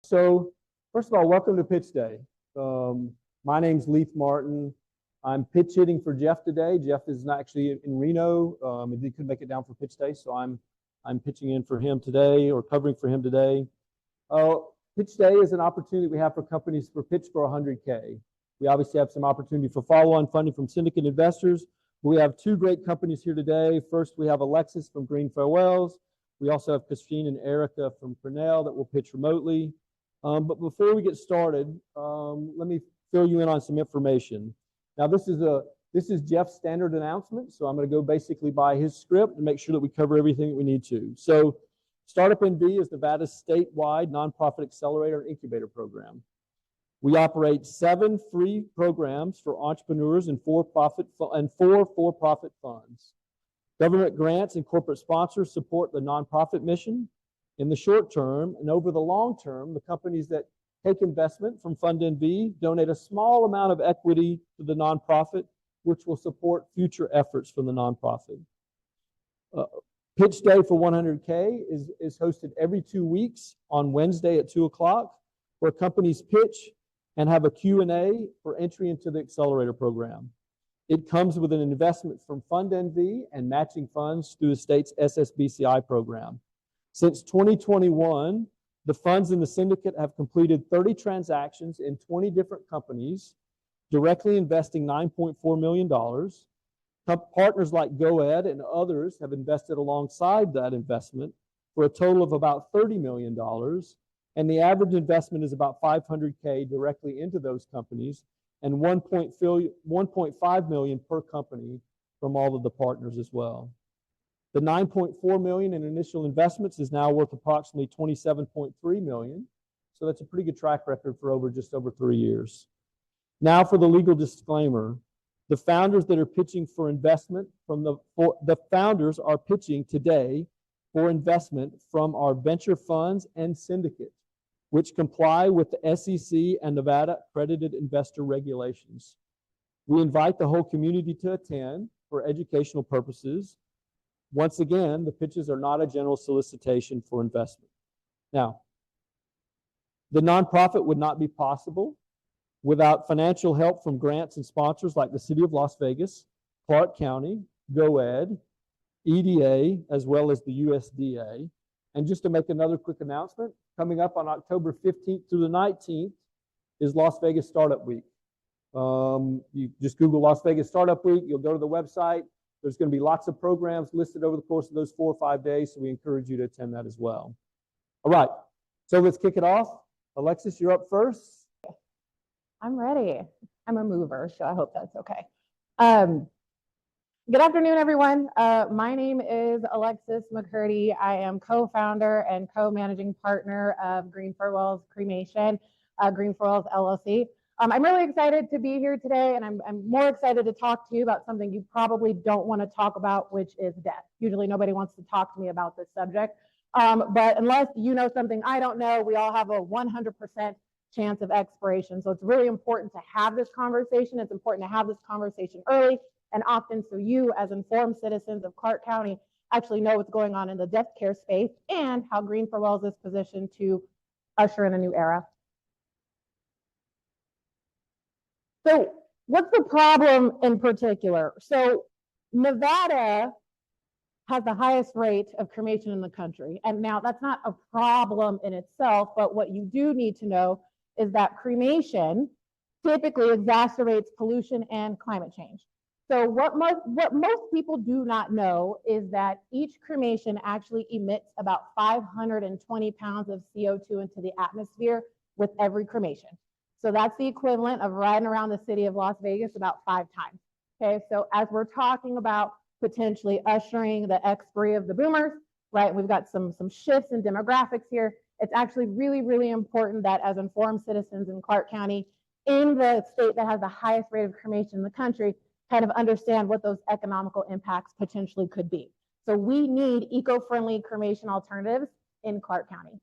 So, first of all, welcome to Pitch Day. My name's Leith Martin. I'm pitch hitting for Jeff today. Jeff is not actually in Reno. He couldn't make it down for Pitch Day, so I'm pitching in for him today or covering for him today. Pitch Day is an opportunity we have for companies for pitch for 100K. We obviously have some opportunity for follow-on funding from syndicate investors. We have two great companies here today. First, we have Alexis from Green Farewells. We also have Christine and Erica from Cornell that will pitch remotely. But before we get started, let me fill you in on some information. Now, this is Jeff's standard announcement, so I'm going to go basically by his script and make sure that we cover everything that we need to. So, Startup NV is Nevada's statewide nonprofit accelerator and incubator program. We operate 7 free programs for entrepreneurs and 4 for-profit funds. Government grants and corporate sponsors support the nonprofit mission. In the short term and over the long term, the companies that take investment from Fund NV donate a small amount of equity to the nonprofit, which will support future efforts from the nonprofit. Pitch Day for 100K is hosted every 2 weeks on Wednesday at 2 o'clock, where companies pitch and have a Q&A for entry into the accelerator program. It comes with an investment from Fund NV and matching funds through the state's SSBCI program. Since 2021, the funds in the syndicate have completed 30 transactions in 20 different companies, directly investing $9.4 million. Partners like GoEd and others have invested alongside that investment for a total of about $30 million, and the average investment is about $500K directly into those companies and $1.5 million per company from all of the partners as well. The $9.4 million in initial investments is now worth approximately $27.3 million, so that's a pretty good track record for just over 3 years. Now for the legal disclaimer. The founders that are pitching for investment the founders are pitching today for investment from our venture funds and syndicate, which comply with the SEC and Nevada accredited investor regulations. We invite the whole community to attend for educational purposes. Once again, the pitches are not a general solicitation for investment. Now, the nonprofit would not be possible without financial help from grants and sponsors like the City of Las Vegas, Clark County, GoEd, EDA, as well as the USDA. And just to make another quick announcement, coming up on October 15th through the 19th is Las Vegas Startup Week. You just Google Las Vegas Startup Week, you'll go to the website. There's going to be lots of programs listed over the course of those 4 or 5 days, so we encourage you to attend that as well. All right, so let's kick it off. Alexis, you're up first. I'm ready. I'm a mover, so I hope that's okay. Good afternoon, everyone. My name is Alexis McCurdy. I am co-founder and co-managing partner of Green Farewells Cremation, Green Farewells LLC. I'm really excited to be here today, and I'm more excited to talk to you about something you probably don't want to talk about, which is death. Usually nobody wants to talk to me about this subject, but unless you know something I don't know, we all have a 100% chance of expiration. So it's really important to have this conversation. It's important to have this conversation early and often so you, as informed citizens of Clark County, actually know what's going on in the death care space and how Green Farewells is positioned to usher in a new era. So what's the problem in particular? So Nevada has the highest rate of cremation in the country. And now that's not a problem in itself, but what you do need to know is that cremation typically exacerbates pollution and climate change. So what most people do not know is that each cremation actually emits about 520 pounds of CO2 into the atmosphere with every cremation. So that's the equivalent of riding around the city of Las Vegas about 5 times. Okay, so as we're talking about potentially ushering the expiry of the boomers, right? We've got some shifts in demographics here. It's actually really, really important that as informed citizens in Clark County, in the state that has the highest rate of cremation in the country, kind of understand what those economical impacts potentially could be. So we need eco-friendly cremation alternatives in Clark County.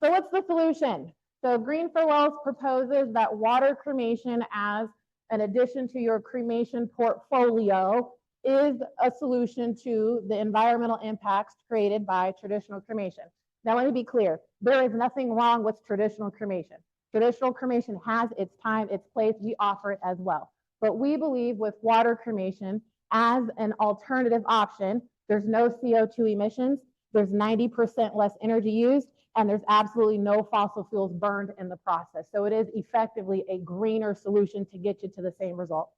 So what's the solution? So Green Farewells proposes that water cremation as an addition to your cremation portfolio is a solution to the environmental impacts created by traditional cremation. Now, let me be clear. There is nothing wrong with traditional cremation. Traditional cremation has its time, its place. We offer it as well. But we believe with water cremation as an alternative option, there's no CO2 emissions, there's 90% less energy used, and there's absolutely no fossil fuels burned in the process. So it is effectively a greener solution to get you to the same result.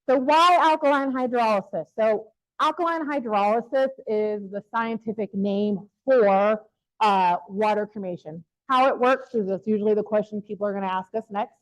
So why alkaline hydrolysis? So alkaline hydrolysis is the scientific name for water cremation. How it works is that's usually the question people are going to ask us next.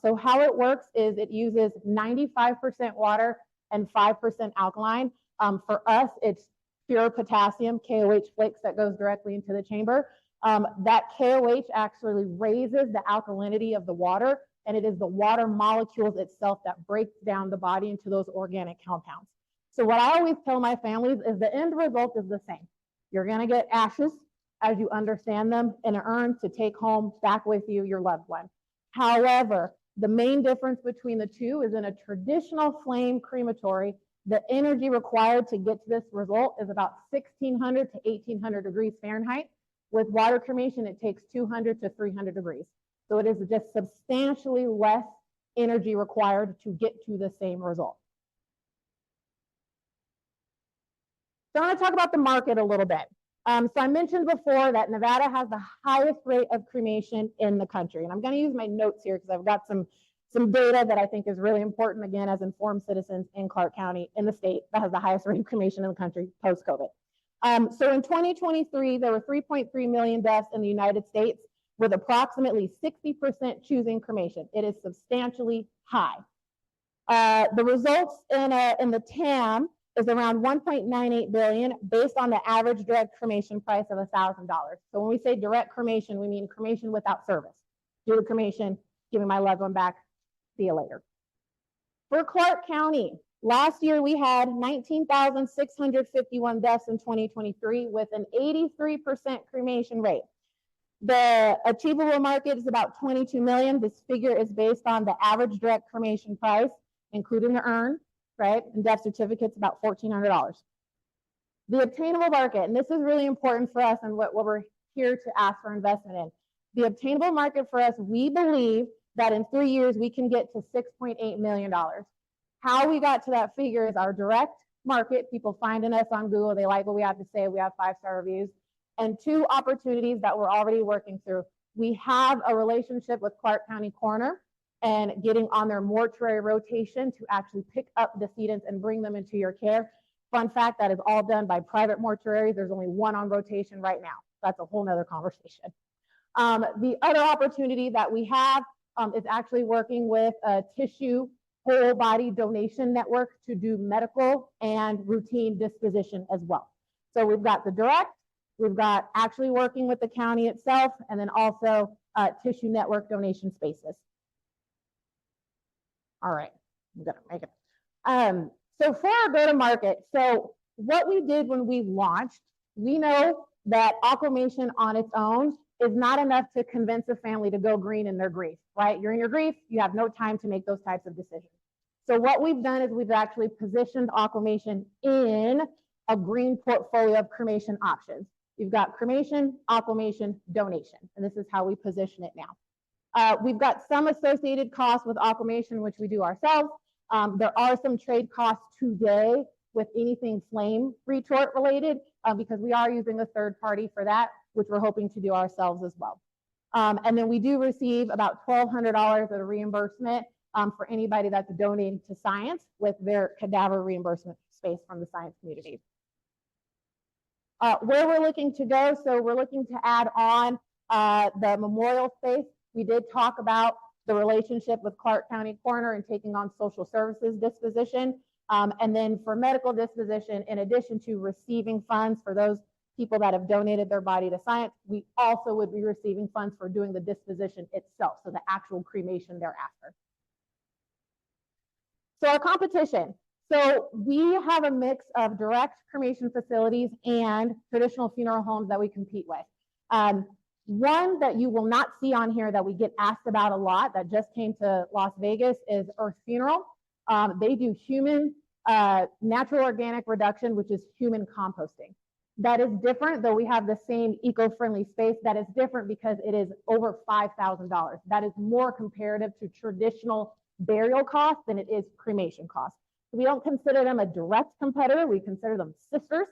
So how it works is it uses 95% water and 5% alkaline. For us, it's pure potassium, KOH flakes that goes directly into the chamber. That KOH actually raises the alkalinity of the water, and it is the water molecules itself that breaks down the body into those organic compounds. So what I always tell my families is the end result is the same. You're going to get ashes as you understand them in an urn to take home back with you, your loved one. However, the main difference between the two is in a traditional flame crematory, the energy required to get to this result is about 1600 to 1800 degrees Fahrenheit. With water cremation, it takes 200 to 300 degrees. So it is just substantially less energy required to get to the same result. So I want to talk about the market a little bit. So I mentioned before that Nevada has the highest rate of cremation in the country. And I'm going to use my notes here because I've got some data that I think is really important, again, as informed citizens in Clark County, in the state that has the highest rate of cremation in the country post-COVID. So in 2023, there were 3.3 million deaths in the United States, with approximately 60% choosing cremation. It is substantially high. The results in the TAM is around 1.98 billion based on the average direct cremation price of $1,000. So when we say direct cremation, we mean cremation without service. Do the cremation, give me my loved one back, see you later. For Clark County, last year we had 19,651 deaths in 2023 with an 83% cremation rate. The achievable market is about 22 million. This figure is based on the average direct cremation price, including the urn, right? And death certificates about $1,400. The obtainable market, and this is really important for us and what we're here to ask for investment in. The obtainable market for us, we believe that in 3 years we can get to $6.8 million. How we got to that figure is our direct market, people finding us on Google, they like what we have to say, we have 5-star reviews, and 2 opportunities that we're already working through. We have a relationship with Clark County Coroner and getting on their mortuary rotation to actually pick up decedents and bring them into your care. Fun fact, that is all done by private mortuaries. There's only 1 on rotation right now. That's a whole nother conversation. The other opportunity that we have is actually working with a tissue whole body donation network to do medical and routine disposition as well. So we've got the direct, we've got actually working with the county itself, and then also tissue network donation spaces. All right, I'm gonna make it. So for our go-to-market, so what we did when we launched, we know that aquamation on its own is not enough to convince a family to go green in their grief, right? You're in your grief, you have no time to make those types of decisions. So what we've done is we've actually positioned aquamation in a green portfolio of cremation options. You've got cremation, aquamation, donation, and this is how we position it now. We've got some associated costs with aquamation, which we do ourselves. There are some trade costs today with anything flame retort related, because we are using a third party for that, which we're hoping to do ourselves as well. And then we do receive about $1,200 of reimbursement for anybody that's donating to science with their cadaver reimbursement space from the science community. Where we're looking to go, so we're looking to add on the memorial space. We did talk about the relationship with Clark County Coroner and taking on social services disposition. And then for medical disposition, in addition to receiving funds for those people that have donated their body to science, we also would be receiving funds for doing the disposition itself, so the actual cremation thereafter. So our competition. So we have a mix of direct cremation facilities and traditional funeral homes that we compete with. One that you will not see on here that we get asked about a lot that just came to Las Vegas is Earth Funeral. They do human natural organic reduction, which is human composting. That is different, though we have the same eco-friendly space. That is different because it is over $5,000. That is more comparative to traditional burial costs than it is cremation costs. We don't consider them a direct competitor. We consider them sisters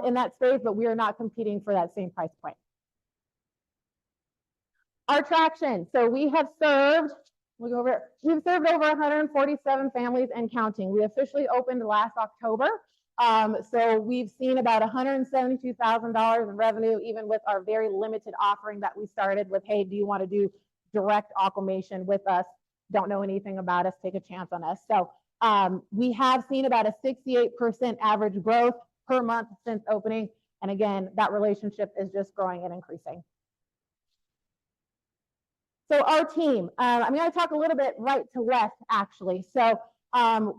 in that space, but we are not competing for that same price point. Our traction. So we have served, we've served over 147 families and counting. We officially opened last October. So we've seen about $172,000 in revenue, even with our very limited offering that we started with, hey, do you want to do direct aquamation with us? Don't know anything about us, take a chance on us. So we have seen about a 68% average growth per month since opening. And again, that relationship is just growing and increasing. So our team, I'm going to talk a little bit right to left, actually. So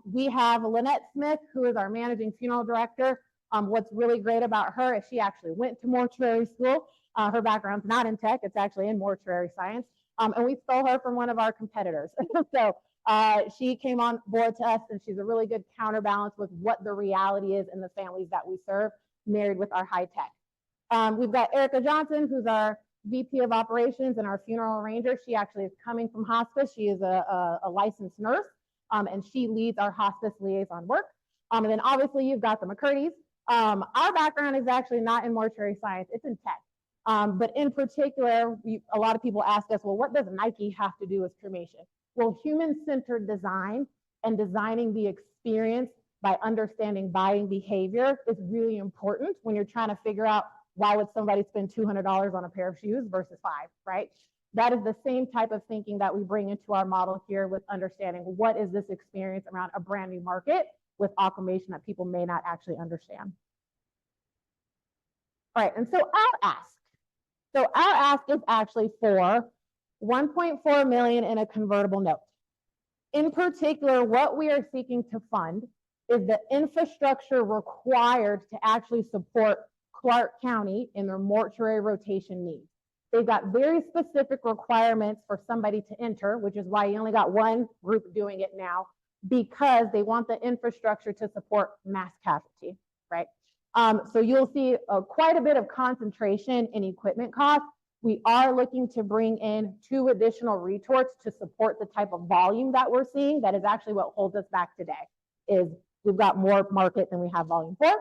we have Lynette Smith, who is our managing funeral director. What's really great about her is she actually went to mortuary school. Her background's not in tech, it's actually in mortuary science. And we stole her from one of our competitors. So she came on board to us, and she's a really good counterbalance with what the reality is in the families that we serve, married with our high tech. We've got Erica Johnson, who's our VP of operations and our funeral arranger. She actually is coming from hospice. She is a licensed nurse, and she leads our hospice liaison work. And then obviously you've got the McCurdy's. Our background is actually not in mortuary science, it's in tech. But in particular, a lot of people ask us, well, what does Nike have to do with cremation? Well, human-centered design and designing the experience by understanding buying behavior is really important when you're trying to figure out why would somebody spend $200 on a pair of shoes versus $5, right? That is the same type of thinking that we bring into our model here with understanding what is this experience around a brand new market with aquamation that people may not actually understand. All right, and so our ask. So our ask is actually for $1.4 million in a convertible note. In particular, what we are seeking to fund is the infrastructure required to actually support Clark County in their mortuary rotation needs. They've got very specific requirements for somebody to enter, which is why you only got one group doing it now, because they want the infrastructure to support mass casualty, right? So you'll see quite a bit of concentration in equipment costs. We are looking to bring in 2 additional retorts to support the type of volume that we're seeing. That is actually what holds us back today, is we've got more market than we have volume for,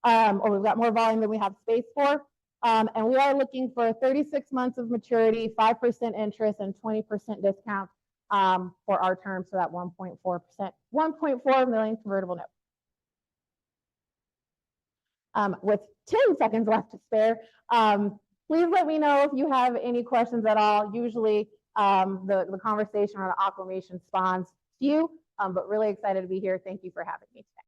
or we've got more volume than we have space for. And we are looking for 36 months of maturity, 5% interest, and 20% discount for our terms, so that 1.4 million convertible note. With 10 seconds left to spare, please let me know if you have any questions at all. Usually the conversation around aquamation spawns few, but really excited to be here. Thank you for having me today.